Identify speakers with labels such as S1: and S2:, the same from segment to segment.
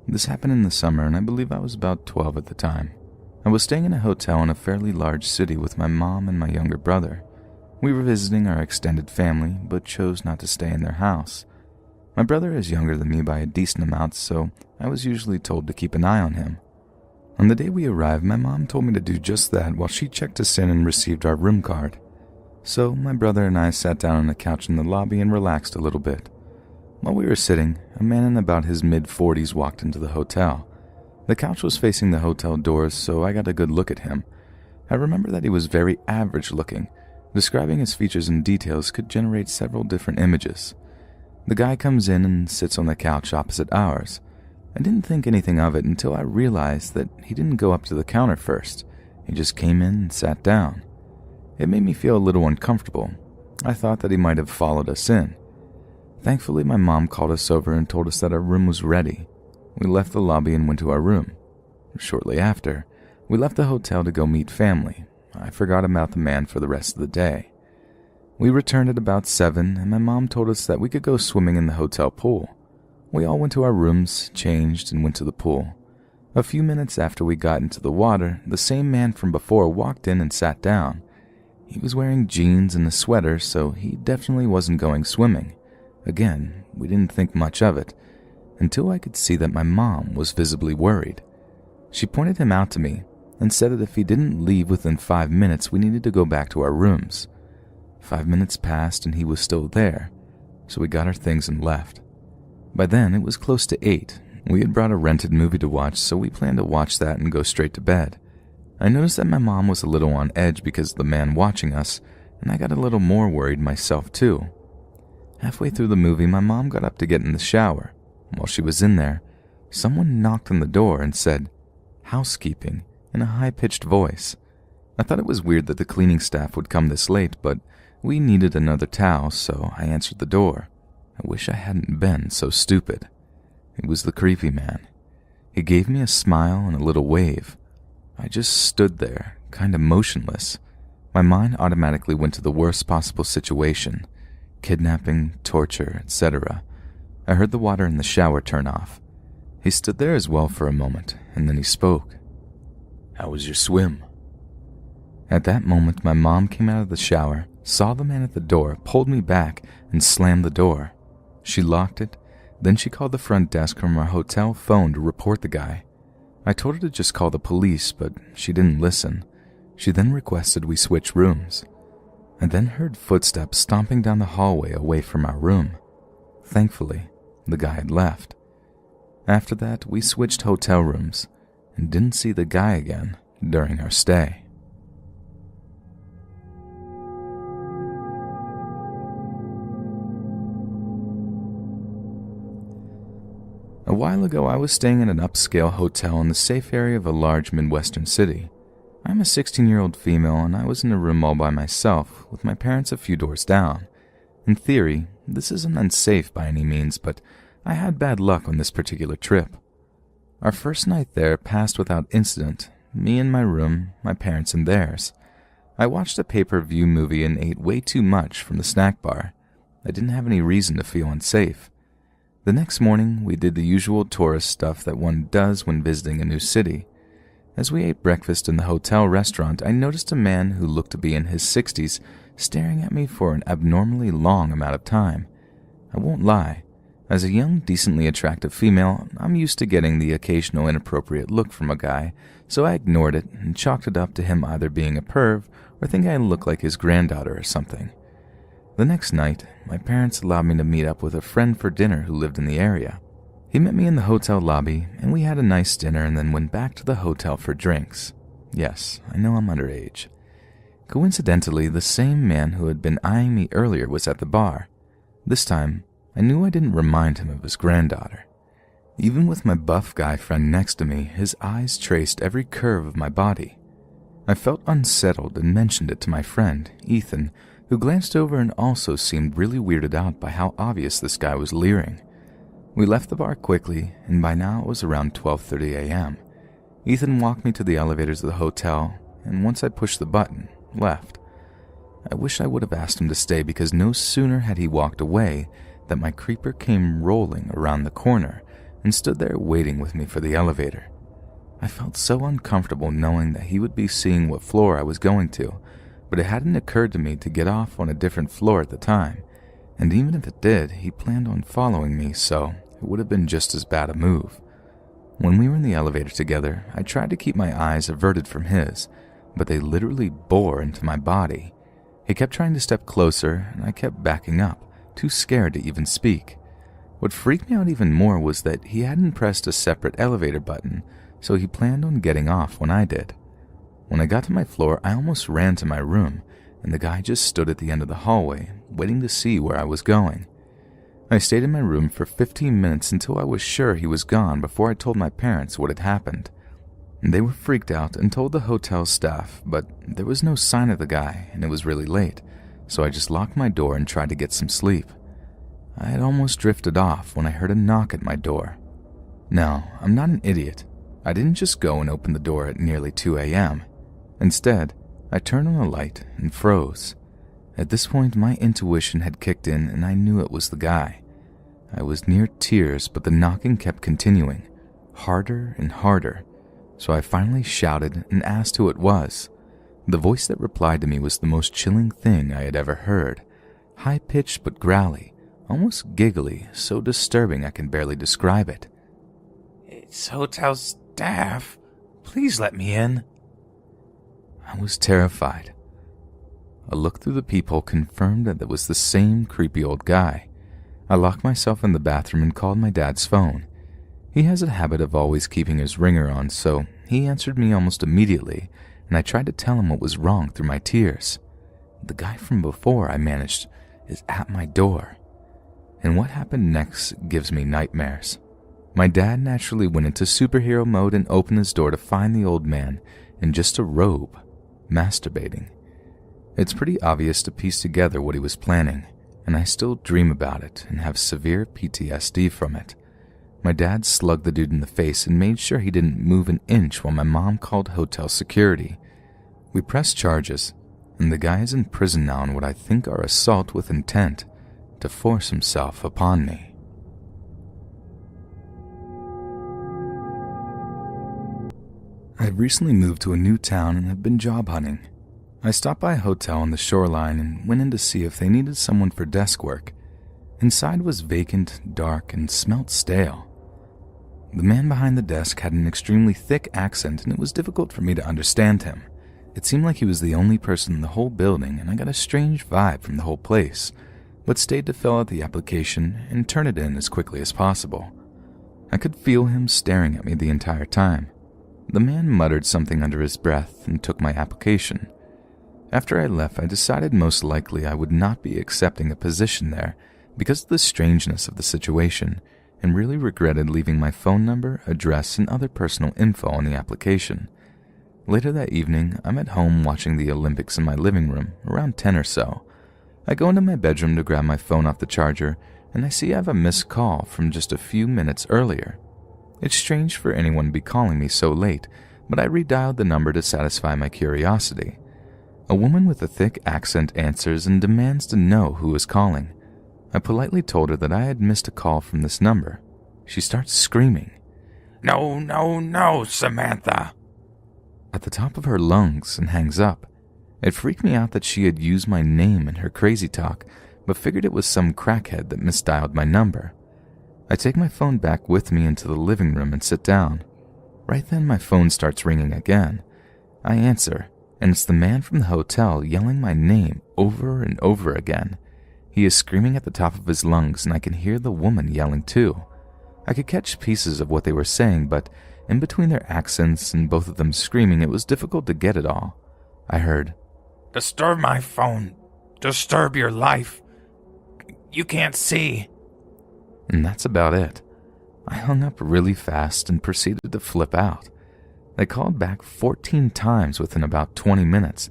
S1: This happened in the summer, and I believe I was about 12 at the time. I was staying in a hotel in a fairly large city with my mom and my younger brother. We were visiting our extended family, but chose not to stay in their house. My brother is younger than me by a decent amount, so I was usually told to keep an eye on him. On the day we arrived, my mom told me to do just that while she checked us in and received our room card. So my brother and I sat down on a couch in the lobby and relaxed a little bit. While we were sitting, a man in about his mid-40s walked into the hotel. The couch was facing the hotel doors, so I got a good look at him. I remember that he was very average looking. Describing his features and details could generate several different images. The guy comes in and sits on the couch opposite ours. I didn't think anything of it until I realized that he didn't go up to the counter first. He just came in and sat down. It made me feel a little uncomfortable. I thought that he might have followed us in. Thankfully, my mom called us over and told us that our room was ready. We left the lobby and went to our room. Shortly after, we left the hotel to go meet family. I forgot about the man for the rest of the day. We returned at about 7, and my mom told us that we could go swimming in the hotel pool. We all went to our rooms, changed, and went to the pool. A few minutes after we got into the water, the same man from before walked in and sat down. He was wearing jeans and a sweater, so he definitely wasn't going swimming. Again, we didn't think much of it, until I could see that my mom was visibly worried. She pointed him out to me and said that if he didn't leave within 5 minutes, we needed to go back to our rooms. 5 minutes passed and he was still there, so we got our things and left. By then, it was close to 8. We had brought a rented movie to watch, so we planned to watch that and go straight to bed. I noticed that my mom was a little on edge because of the man watching us, and I got a little more worried myself too. Halfway through the movie, my mom got up to get in the shower. While she was in there, someone knocked on the door and said, "Housekeeping," in a high-pitched voice. I thought it was weird that the cleaning staff would come this late, but we needed another towel, so I answered the door. I wish I hadn't been so stupid. It was the creepy man. He gave me a smile and a little wave. I just stood there, kind of motionless. My mind automatically went to the worst possible situation: kidnapping, torture, etc. I heard the water in the shower turn off. He stood there as well for a moment, and then he spoke. "How was your swim?" At that moment, my mom came out of the shower, saw the man at the door, pulled me back, and slammed the door. She locked it, then she called the front desk from our hotel phone to report the guy. I told her to just call the police, but she didn't listen. She then requested we switch rooms. I then heard footsteps stomping down the hallway away from our room. Thankfully, the guy had left. After that, we switched hotel rooms and didn't see the guy again during our stay. A while ago, I was staying in an upscale hotel in the safe area of a large Midwestern city. I'm a 16-year-old female, and I was in a room all by myself, with my parents a few doors down. In theory, this isn't unsafe by any means, but I had bad luck on this particular trip. Our first night there passed without incident, me in my room, my parents in theirs. I watched a pay-per-view movie and ate way too much from the snack bar. I didn't have any reason to feel unsafe. The next morning, we did the usual tourist stuff that one does when visiting a new city. As we ate breakfast in the hotel restaurant, I noticed a man who looked to be in his 60s staring at me for an abnormally long amount of time. I won't lie. As a young, decently attractive female, I'm used to getting the occasional inappropriate look from a guy, so I ignored it and chalked it up to him either being a perv or thinking I looked like his granddaughter or something. The next night, my parents allowed me to meet up with a friend for dinner who lived in the area. He met me in the hotel lobby, and we had a nice dinner and then went back to the hotel for drinks. Yes, I know I'm underage. Coincidentally, the same man who had been eyeing me earlier was at the bar. This time, I knew I didn't remind him of his granddaughter. Even with my buff guy friend next to me, his eyes traced every curve of my body. I felt unsettled and mentioned it to my friend, Ethan, who glanced over and also seemed really weirded out by how obvious this guy was leering. We left the bar quickly, and by now it was around 12:30 a.m. Ethan walked me to the elevators of the hotel, and once I pushed the button, left. I wish I would have asked him to stay, because no sooner had he walked away that my creeper came rolling around the corner and stood there waiting with me for the elevator. I felt so uncomfortable knowing that he would be seeing what floor I was going to, but it hadn't occurred to me to get off on a different floor at the time, and even if it did, he planned on following me, so it would have been just as bad a move. When we were in the elevator together, I tried to keep my eyes averted from his, but they literally bore into my body. He kept trying to step closer, and I kept backing up, too scared to even speak. What freaked me out even more was that he hadn't pressed a separate elevator button, so he planned on getting off when I did. When I got to my floor, I almost ran to my room, and the guy just stood at the end of the hallway, waiting to see where I was going. I stayed in my room for 15 minutes until I was sure he was gone before I told my parents what had happened. They were freaked out and told the hotel staff, but there was no sign of the guy, and it was really late, so I just locked my door and tried to get some sleep. I had almost drifted off when I heard a knock at my door. Now, I'm not an idiot. I didn't just go and open the door at nearly 2 a.m. Instead, I turned on a light and froze. At this point, my intuition had kicked in and I knew it was the guy. I was near tears, but the knocking kept continuing, harder and harder, so I finally shouted and asked who it was. The voice that replied to me was the most chilling thing I had ever heard, high-pitched but growly, almost giggly, so disturbing I can barely describe it.
S2: "It's hotel staff. Please let me in."
S1: I was terrified. A look through the peephole confirmed that it was the same creepy old guy. I locked myself in the bathroom and called my dad's phone. He has a habit of always keeping his ringer on, so he answered me almost immediately, and I tried to tell him what was wrong through my tears. The guy from before, I managed, is at my door. And what happened next gives me nightmares. My dad naturally went into superhero mode and opened his door to find the old man in just a robe, masturbating. It's pretty obvious to piece together what he was planning, and I still dream about it and have severe PTSD from it. My dad slugged the dude in the face and made sure he didn't move an inch while my mom called hotel security. We pressed charges, and the guy is in prison now on what I think are assault with intent to force himself upon me. I've recently moved to a new town and have been job hunting. I stopped by a hotel on the shoreline and went in to see if they needed someone for desk work. Inside was vacant, dark, and smelt stale. The man behind the desk had an extremely thick accent and it was difficult for me to understand him. It seemed like he was the only person in the whole building and I got a strange vibe from the whole place, but stayed to fill out the application and turn it in as quickly as possible. I could feel him staring at me the entire time. The man muttered something under his breath and took my application. After I left, I decided most likely I would not be accepting a position there because of the strangeness of the situation, and really regretted leaving my phone number, address, and other personal info on the application. Later that evening, I'm at home watching the Olympics in my living room, around 10 or so. I go into my bedroom to grab my phone off the charger, and I see I have a missed call from just a few minutes earlier. It's strange for anyone to be calling me so late, but I redialed the number to satisfy my curiosity. A woman with a thick accent answers and demands to know who is calling. I politely told her that I had missed a call from this number. She starts screaming,
S2: "No, no, no, Samantha!"
S1: at the top of her lungs and hangs up. It freaked me out that she had used my name in her crazy talk, but figured it was some crackhead that misdialed my number. I take my phone back with me into the living room and sit down. Right then my phone starts ringing again. I answer, and it's the man from the hotel yelling my name over and over again. He is screaming at the top of his lungs and I can hear the woman yelling too. I could catch pieces of what they were saying, but in between their accents and both of them screaming, it was difficult to get it all. I heard,
S2: "Disturb my phone. Disturb your life. You can't see."
S1: And that's about it. I hung up really fast and proceeded to flip out. They called back 14 times within about 20 minutes.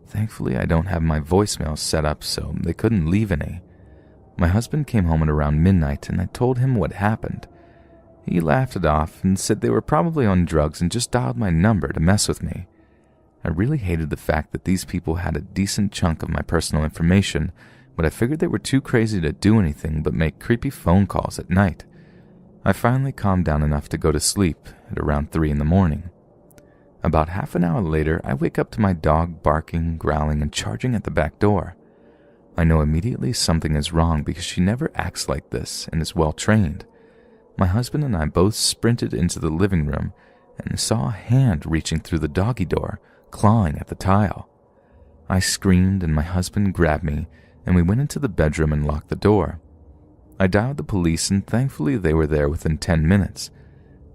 S1: Thankfully, I don't have my voicemail set up, so they couldn't leave any. My husband came home at around midnight, and I told him what happened. He laughed it off and said they were probably on drugs and just dialed my number to mess with me. I really hated the fact that these people had a decent chunk of my personal information, but I figured they were too crazy to do anything but make creepy phone calls at night. I finally calmed down enough to go to sleep at around 3 in the morning. About half an hour later, I wake up to my dog barking, growling, and charging at the back door. I know immediately something is wrong because she never acts like this and is well trained. My husband and I both sprinted into the living room and saw a hand reaching through the doggy door, clawing at the tile. I screamed and my husband grabbed me, and we went into the bedroom and locked the door. I dialed the police, and thankfully they were there within 10 minutes.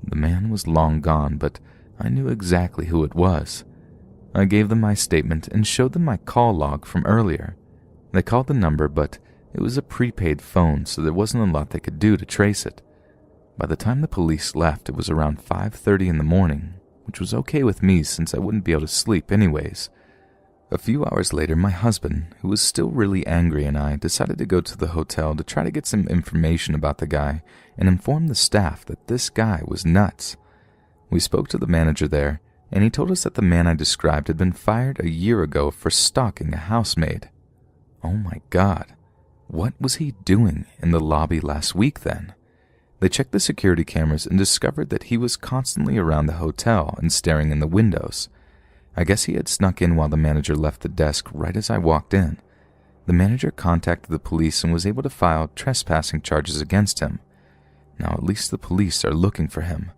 S1: The man was long gone, but I knew exactly who it was. I gave them my statement and showed them my call log from earlier. They called the number, but it was a prepaid phone, so there wasn't a lot they could do to trace it. By the time the police left, it was around 5:30 in the morning, which was okay with me since I wouldn't be able to sleep anyways. A few hours later, my husband, who was still really angry, and I decided to go to the hotel to try to get some information about the guy and inform the staff that this guy was nuts. We spoke to the manager there, and he told us that the man I described had been fired a year ago for stalking a housemaid. Oh my God, what was he doing in the lobby last week then? They checked the security cameras and discovered that he was constantly around the hotel and staring in the windows. I guess he had snuck in while the manager left the desk right as I walked in. The manager contacted the police and was able to file trespassing charges against him. Now at least the police are looking for him.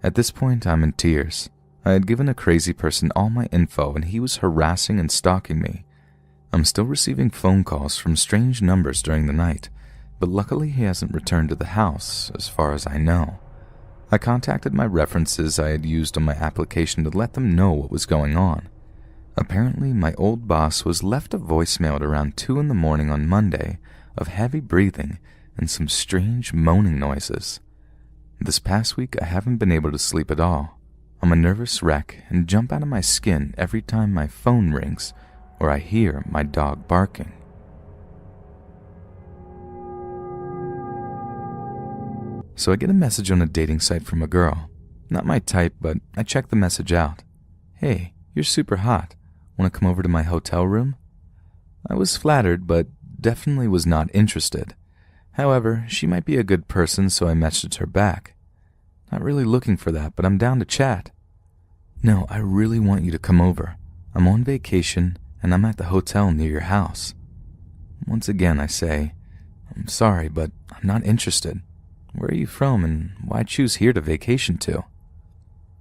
S1: At this point, I'm in tears. I had given a crazy person all my info and he was harassing and stalking me. I'm still receiving phone calls from strange numbers during the night, but luckily he hasn't returned to the house, as far as I know. I contacted my references I had used on my application to let them know what was going on. Apparently, my old boss was left a voicemail at around 2 in the morning on Monday of heavy breathing and some strange moaning noises. This past week, I haven't been able to sleep at all. I'm a nervous wreck and jump out of my skin every time my phone rings or I hear my dog barking. So I get a message on a dating site from a girl. Not my type, but I check the message out. Hey, you're super hot. Want to come over to my hotel room? I was flattered, but definitely was not interested. However, she might be a good person, so I messaged her back. Not really looking for that, but I'm down to chat. No, I really want you to come over. I'm on vacation, and I'm at the hotel near your house. Once again, I say, I'm sorry, but I'm not interested. Where are you from, and why choose here to vacation to?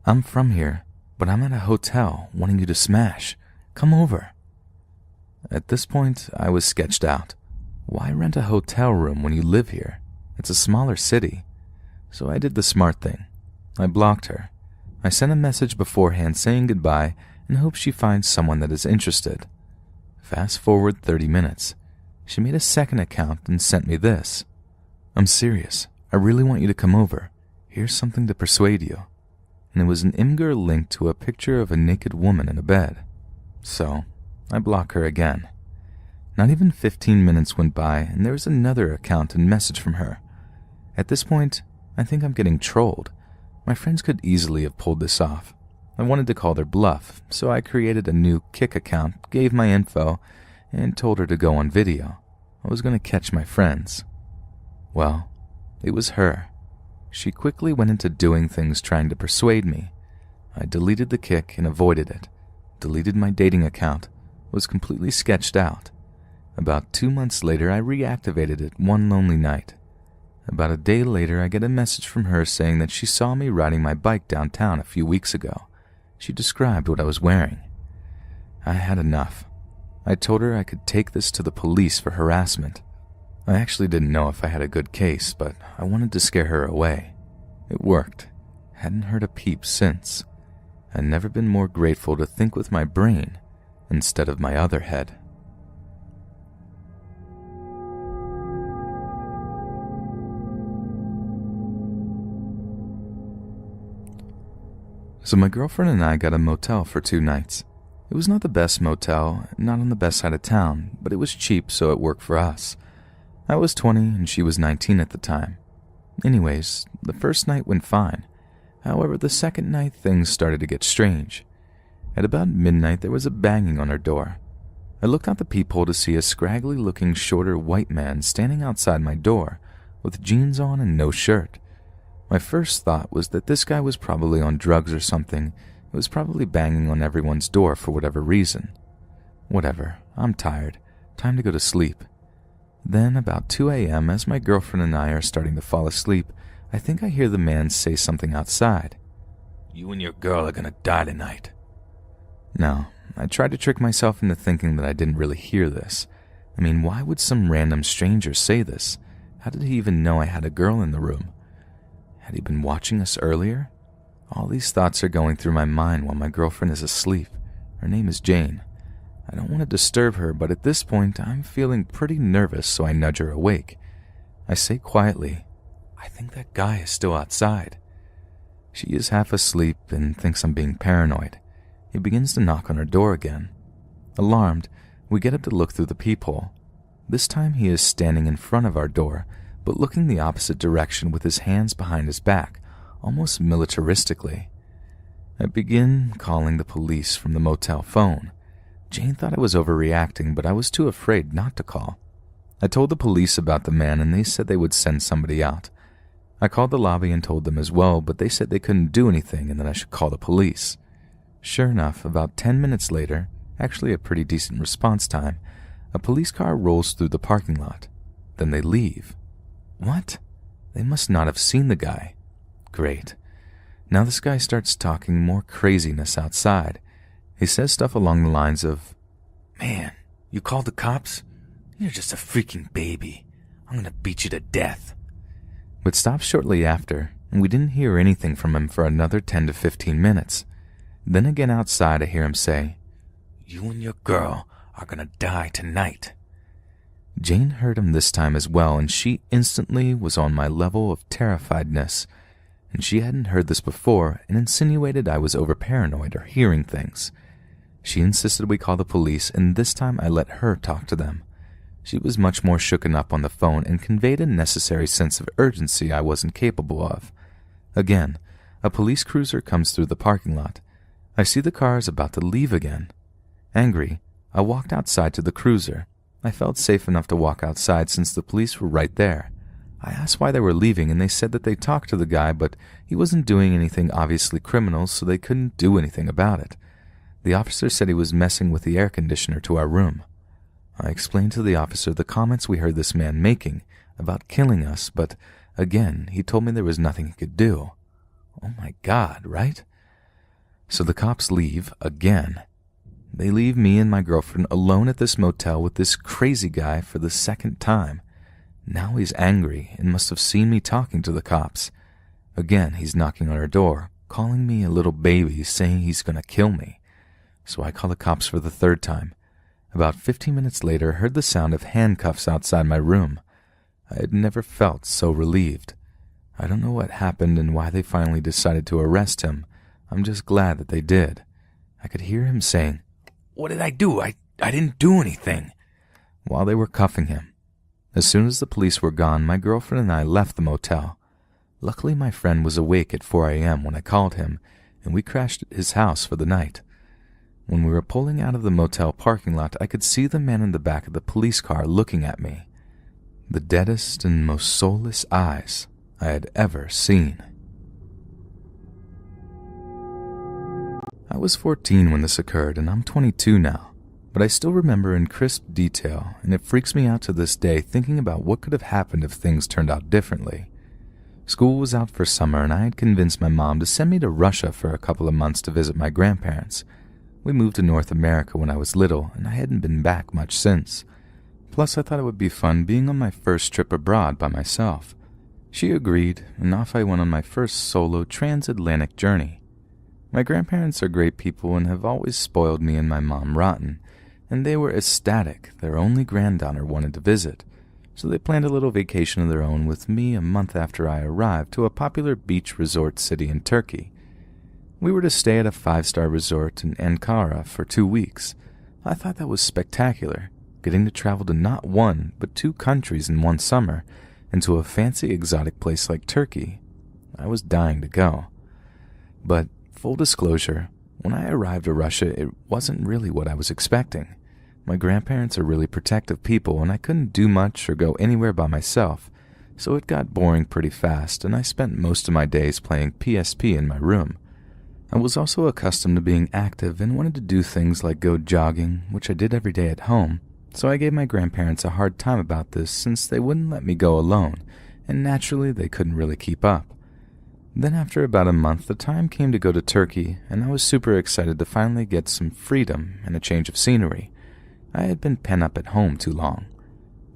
S1: I'm from here, but I'm at a hotel wanting you to smash. Come over. At this point, I was sketched out. Why rent a hotel room when you live here? It's a smaller city. So I did the smart thing. I blocked her. I sent a message beforehand saying goodbye and hope she finds someone that is interested. Fast forward 30 minutes. She made a second account and sent me this. I'm serious. I really want you to come over. Here's something to persuade you. And it was an Imgur link to a picture of a naked woman in a bed. So, I block her again. Not even 15 minutes went by and there was another account and message from her. At this point, I think I'm getting trolled. My friends could easily have pulled this off. I wanted to call their bluff, so I created a new Kik account, gave my info, and told her to go on video. I was going to catch my friends. Well, it was her. She quickly went into doing things trying to persuade me. I deleted the Kik and avoided it. Deleted my dating account. Was completely sketched out. About 2 months later, I reactivated it one lonely night. About a day later, I get a message from her saying that she saw me riding my bike downtown a few weeks ago. She described what I was wearing. I had enough. I told her I could take this to the police for harassment. I actually didn't know if I had a good case, but I wanted to scare her away. It worked. Hadn't heard a peep since. I'd never been more grateful to think with my brain instead of my other head. So my girlfriend and I got a motel for 2 nights. It was not the best motel, not on the best side of town, but it was cheap, so it worked for us. I was 20 and she was 19 at the time. Anyways, the first night went fine. However, the second night things started to get strange. At about midnight, there was a banging on her door. I looked out the peephole to see a scraggly-looking, shorter white man standing outside my door with jeans on and no shirt. My first thought was that this guy was probably on drugs or something. He was probably banging on everyone's door for whatever reason. Whatever, I'm tired. Time to go to sleep. Then, about 2 a.m., as my girlfriend and I are starting to fall asleep, I think I hear the man say something outside. "You and your girl are gonna die tonight." No, I tried to trick myself into thinking that I didn't really hear this. I mean, why would some random stranger say this? How did he even know I had a girl in the room? Had he been watching us earlier? All these thoughts are going through my mind while my girlfriend is asleep. Her name is Jane. I don't want to disturb her, but at this point, I'm feeling pretty nervous, so I nudge her awake. I say quietly, "I think that guy is still outside." She is half asleep and thinks I'm being paranoid. He begins to knock on her door again. Alarmed, we get up to look through the peephole. This time he is standing in front of our door, but looking the opposite direction with his hands behind his back, almost militaristically. I begin calling the police from the motel phone. Jane thought I was overreacting, but I was too afraid not to call. I told the police about the man, and they said they would send somebody out. I called the lobby and told them as well, but they said they couldn't do anything and that I should call the police. Sure enough, about 10 minutes later, actually a pretty decent response time, a police car rolls through the parking lot. Then they leave. What? They must not have seen the guy. Great. Now this guy starts talking more craziness outside. He says stuff along the lines of, "Man, you called the cops? You're just a freaking baby. I'm gonna beat you to death." But stops shortly after, and we didn't hear anything from him for another 10 to 15 minutes. Then again outside I hear him say, "You and your girl are gonna die tonight." Jane heard him this time as well, and she instantly was on my level of terrifiedness. And she hadn't heard this before and insinuated I was over-paranoid or hearing things. She insisted we call the police, and this time I let her talk to them. She was much more shooken up on the phone and conveyed a necessary sense of urgency I wasn't capable of. Again, a police cruiser comes through the parking lot. I see the car is about to leave again. Angry, I walked outside to the cruiser. I felt safe enough to walk outside since the police were right there. I asked why they were leaving, and they said that they talked to the guy, but he wasn't doing anything obviously criminal, so they couldn't do anything about it. The officer said he was messing with the air conditioner to our room. I explained to the officer the comments we heard this man making about killing us, but again, he told me there was nothing he could do. Oh my God, right? So the cops leave again. They leave me and my girlfriend alone at this motel with this crazy guy for the second time. Now he's angry and must have seen me talking to the cops. Again, he's knocking on our door, calling me a little baby, saying he's gonna kill me. So I call the cops for the third time. About 15 minutes later, I heard the sound of handcuffs outside my room. I had never felt so relieved. I don't know what happened and why they finally decided to arrest him. I'm just glad that they did. I could hear him saying, "What did I do? I didn't do anything," while they were cuffing him. As soon as the police were gone, my girlfriend and I left the motel. Luckily, my friend was awake at 4 a.m. when I called him, and we crashed at his house for the night. When we were pulling out of the motel parking lot, I could see the man in the back of the police car looking at me. The deadest and most soulless eyes I had ever seen. I was 14 when this occurred, and I'm 22 now, but I still remember in crisp detail, and it freaks me out to this day thinking about what could have happened if things turned out differently. School was out for summer, and I had convinced my mom to send me to Russia for a couple of months to visit my grandparents. We moved to North America when I was little, and I hadn't been back much since. Plus, I thought it would be fun being on my first trip abroad by myself. She agreed, and off I went on my first solo transatlantic journey. My grandparents are great people and have always spoiled me and my mom rotten, and they were ecstatic their only granddaughter wanted to visit, so they planned a little vacation of their own with me a month after I arrived to a popular beach resort city in Turkey. We were to stay at a 5-star resort in Ankara for 2 weeks. I thought that was spectacular, getting to travel to not one, but 2 countries in one summer, and to a fancy exotic place like Turkey. I was dying to go. But, full disclosure, when I arrived to Russia, it wasn't really what I was expecting. My grandparents are really protective people, and I couldn't do much or go anywhere by myself, so it got boring pretty fast, and I spent most of my days playing PSP in my room. I was also accustomed to being active and wanted to do things like go jogging, which I did every day at home, so I gave my grandparents a hard time about this since they wouldn't let me go alone, and naturally they couldn't really keep up. Then after about a month, the time came to go to Turkey, and I was super excited to finally get some freedom and a change of scenery. I had been pent up at home too long.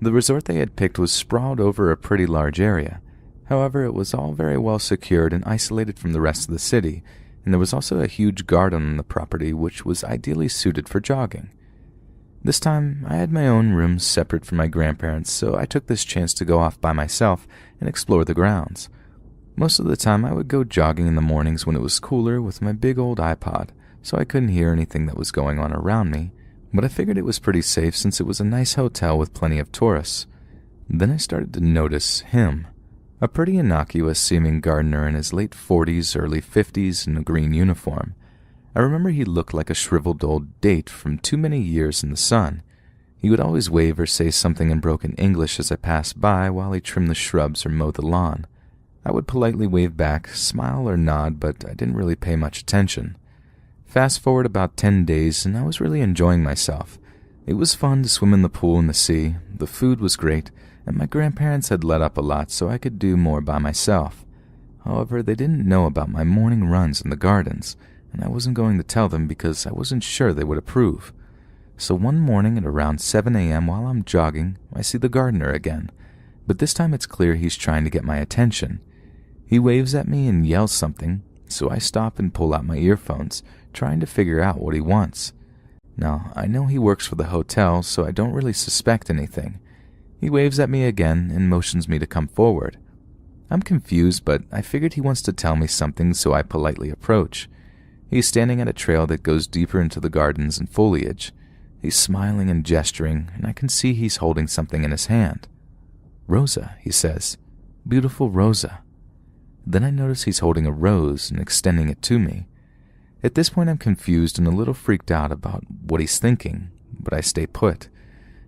S1: The resort they had picked was sprawled over a pretty large area. However, it was all very well secured and isolated from the rest of the city, and there was also a huge garden on the property which was ideally suited for jogging. This time, I had my own room separate from my grandparents, so I took this chance to go off by myself and explore the grounds. Most of the time, I would go jogging in the mornings when it was cooler with my big old iPod, so I couldn't hear anything that was going on around me, but I figured it was pretty safe since it was a nice hotel with plenty of tourists. Then I started to notice him, a pretty innocuous-seeming gardener in his late 40s, early 50s in a green uniform. I remember he looked like a shriveled old date from too many years in the sun. He would always wave or say something in broken English as I passed by while he trimmed the shrubs or mowed the lawn. I would politely wave back, smile or nod, but I didn't really pay much attention. Fast forward about 10 days, and I was really enjoying myself. It was fun to swim in the pool and the sea, the food was great, and my grandparents had let up a lot so I could do more by myself. However, they didn't know about my morning runs in the gardens, and I wasn't going to tell them because I wasn't sure they would approve. So one morning at around 7 a.m. while I'm jogging, I see the gardener again, but this time it's clear he's trying to get my attention. He waves at me and yells something, so I stop and pull out my earphones, trying to figure out what he wants. Now, I know he works for the hotel, so I don't really suspect anything. He waves at me again and motions me to come forward. I'm confused, but I figured he wants to tell me something, so I politely approach. He's standing at a trail that goes deeper into the gardens and foliage. He's smiling and gesturing, and I can see he's holding something in his hand. "Rosa," he says. "Beautiful Rosa." Then I notice he's holding a rose and extending it to me. At this point I'm confused and a little freaked out about what he's thinking, but I stay put.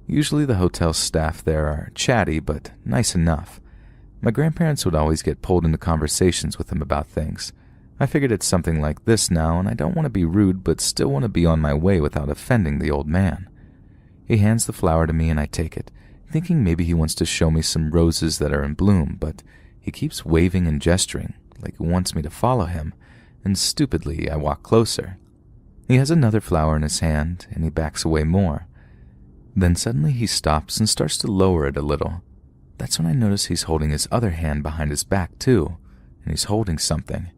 S1: Usually the hotel staff there are chatty but nice enough. My grandparents would always get pulled into conversations with him about things. I figured it's something like this now, and I don't want to be rude but still want to be on my way without offending the old man. He hands the flower to me and I take it, thinking maybe he wants to show me some roses that are in bloom, but he keeps waving and gesturing, like he wants me to follow him, and stupidly I walk closer. He has another flower in his hand, and he backs away more. Then suddenly he stops and starts to lower it a little. That's when I notice he's holding his other hand behind his back too, and he's holding something.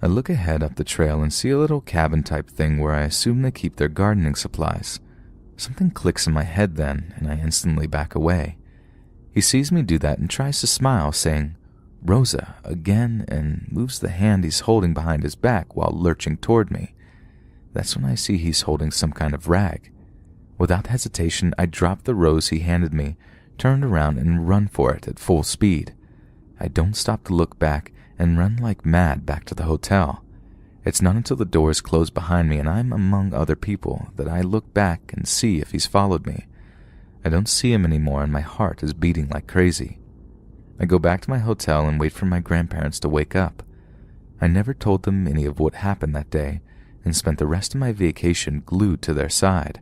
S1: I look ahead up the trail and see a little cabin-type thing where I assume they keep their gardening supplies. Something clicks in my head then, and I instantly back away. He sees me do that and tries to smile, saying, "Rosa," again, and moves the hand he's holding behind his back while lurching toward me. That's when I see he's holding some kind of rag. Without hesitation, I drop the rose he handed me, turn around and run for it at full speed. I don't stop to look back and run like mad back to the hotel. It's not until the doors close behind me and I'm among other people that I look back and see if he's followed me. I don't see him anymore and my heart is beating like crazy. I go back to my hotel and wait for my grandparents to wake up. I never told them any of what happened that day and spent the rest of my vacation glued to their side.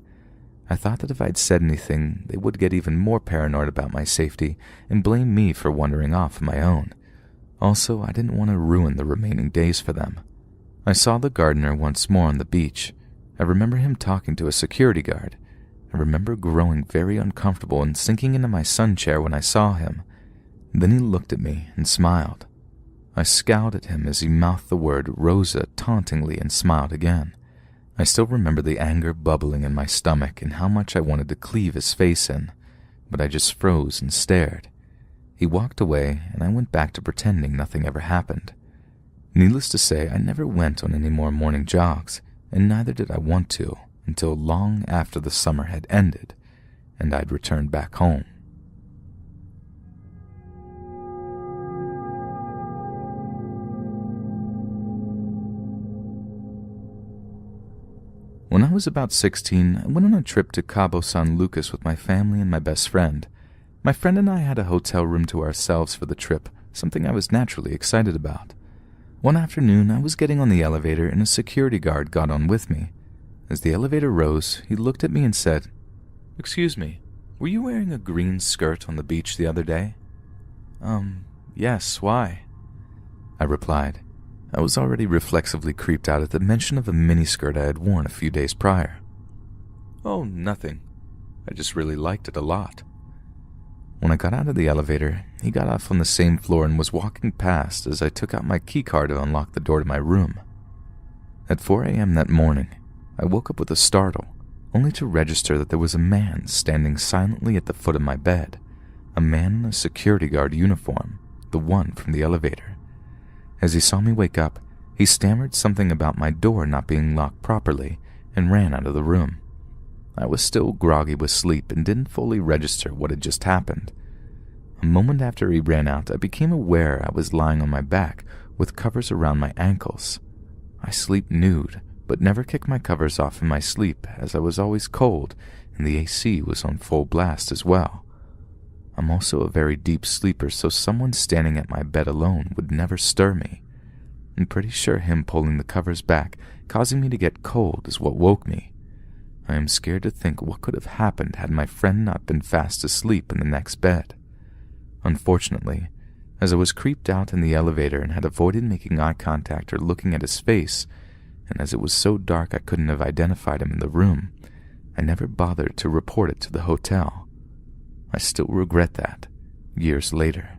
S1: I thought that if I'd said anything, they would get even more paranoid about my safety and blame me for wandering off on my own. Also, I didn't want to ruin the remaining days for them. I saw the gardener once more on the beach. I remember him talking to a security guard. I remember growing very uncomfortable and sinking into my sun chair when I saw him. Then he looked at me and smiled. I scowled at him as he mouthed the word Rosa tauntingly and smiled again. I still remember the anger bubbling in my stomach and how much I wanted to cleave his face in, but I just froze and stared. He walked away and I went back to pretending nothing ever happened. Needless to say, I never went on any more morning jogs, and neither did I want to until long after the summer had ended and I'd returned back home. When I was about 16, I went on a trip to Cabo San Lucas with my family and my best friend. My friend and I had a hotel room to ourselves for the trip, something I was naturally excited about. One afternoon, I was getting on the elevator and a security guard got on with me. As the elevator rose, he looked at me and said, "Excuse me, were you wearing a green skirt on the beach the other day?" Yes, why?" I replied. I was already reflexively creeped out at the mention of a miniskirt I had worn a few days prior. "Oh, nothing. I just really liked it a lot." When I got out of the elevator, he got off on the same floor and was walking past as I took out my keycard to unlock the door to my room. At 4 a.m. that morning, I woke up with a startle, only to register that there was a man standing silently at the foot of my bed, a man in a security guard uniform, the one from the elevator. As he saw me wake up, he stammered something about my door not being locked properly and ran out of the room. I was still groggy with sleep and didn't fully register what had just happened. A moment after he ran out, I became aware I was lying on my back with covers around my ankles. I sleep nude, but never kick my covers off in my sleep as I was always cold and the AC was on full blast as well. I'm also a very deep sleeper, so someone standing at my bed alone would never stir me. I'm pretty sure him pulling the covers back, causing me to get cold, is what woke me. I am scared to think what could have happened had my friend not been fast asleep in the next bed. Unfortunately, as I was creeped out in the elevator and had avoided making eye contact or looking at his face, and as it was so dark I couldn't have identified him in the room, I never bothered to report it to the hotel. I still regret that, years later.